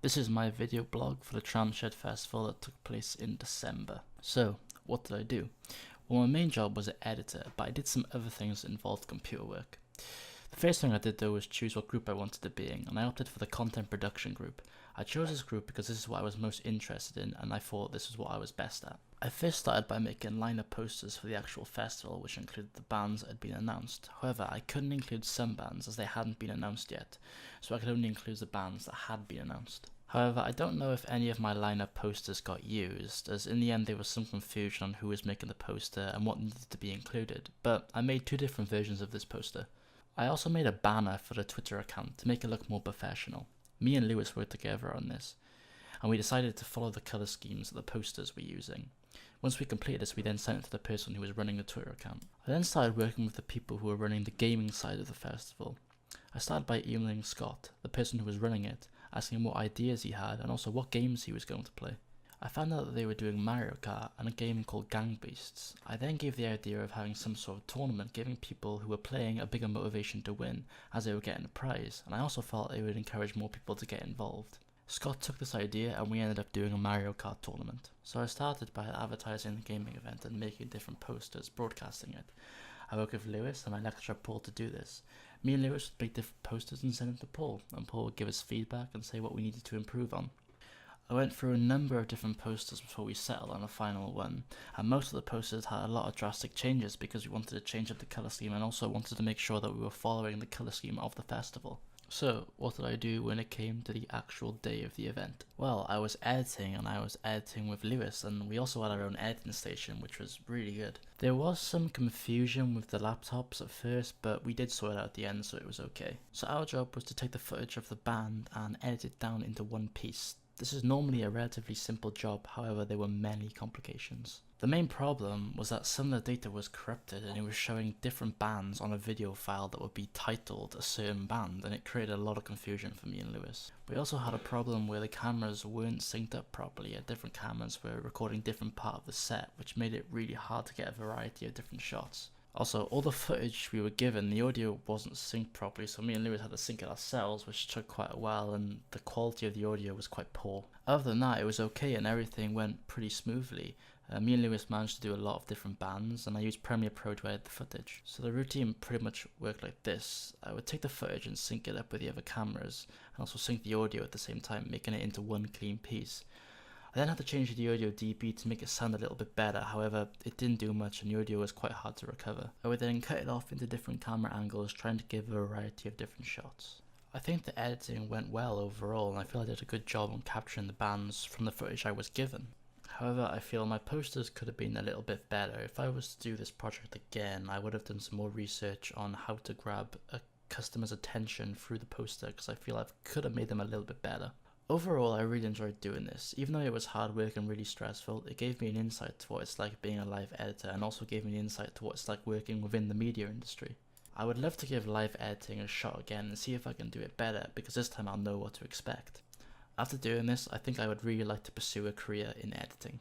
This is my video blog for the Tramshed festival that took place in December. So, what did I do? Well, my main job was an editor, but I did some other things that involved computer work. The first thing I did though was choose what group I wanted to be in, and I opted for the content production group. I chose this group because this is what I was most interested in, and I thought this was what I was best at. I first started by making lineup posters for the actual festival, which included the bands that had been announced. However, I couldn't include some bands as they hadn't been announced yet, so I could only include the bands that had been announced. However, I don't know if any of my lineup posters got used, as in the end there was some confusion on who was making the poster and what needed to be included, but I made two different versions of this poster. I also made a banner for the Twitter account to make it look more professional. Me and Lewis worked together on this, and we decided to follow the colour schemes that the posters were using. Once we completed this, we then sent it to the person who was running the Twitter account. I then started working with the people who were running the gaming side of the festival. I started by emailing Scott, the person who was running it, asking him what ideas he had and also what games he was going to play. I found out that they were doing Mario Kart and a game called Gang Beasts. I then gave the idea of having some sort of tournament, giving people who were playing a bigger motivation to win as they were getting a prize, and I also felt it would encourage more people to get involved. Scott took this idea and we ended up doing a Mario Kart tournament. So I started by advertising the gaming event and making different posters, broadcasting it. I worked with Lewis and my lecturer Paul to do this. Me and Lewis would make different posters and send them to Paul, and Paul would give us feedback and say what we needed to improve on. I went through a number of different posters before we settled on a final one, and most of the posters had a lot of drastic changes because we wanted to change up the colour scheme and also wanted to make sure that we were following the colour scheme of the festival. So, what did I do when it came to the actual day of the event? Well, I was editing, and I was editing with Lewis, and we also had our own editing station, which was really good. There was some confusion with the laptops at first, but we did sort it out at the end, so it was okay. So our job was to take the footage of the band and edit it down into one piece. This is normally a relatively simple job, however there were many complications. The main problem was that some of the data was corrupted and it was showing different bands on a video file that would be titled a certain band, and it created a lot of confusion for me and Lewis. We also had a problem where the cameras weren't synced up properly, and different cameras were recording different part of the set, which made it really hard to get a variety of different shots. Also, all the footage we were given, the audio wasn't synced properly, so me and Lewis had to sync it ourselves, which took quite a while, and the quality of the audio was quite poor. Other than that, it was okay and everything went pretty smoothly. Me and Lewis managed to do a lot of different bands, and I used Premiere Pro to edit the footage. So the routine pretty much worked like this. I would take the footage and sync it up with the other cameras, and also sync the audio at the same time, making it into one clean piece. I then had to change the audio dB to make it sound a little bit better, however it didn't do much and the audio was quite hard to recover. I would then cut it off into different camera angles, trying to give a variety of different shots. I think the editing went well overall, and I feel I did a good job on capturing the bands from the footage I was given. However, I feel my posters could have been a little bit better. If I was to do this project again, I would have done some more research on how to grab a customer's attention through the poster, because I feel I could have made them a little bit better. Overall, I really enjoyed doing this. Even though it was hard work and really stressful, it gave me an insight to what it's like being a live editor, and also gave me an insight to what it's like working within the media industry. I would love to give live editing a shot again and see if I can do it better, because this time I'll know what to expect. After doing this, I think I would really like to pursue a career in editing.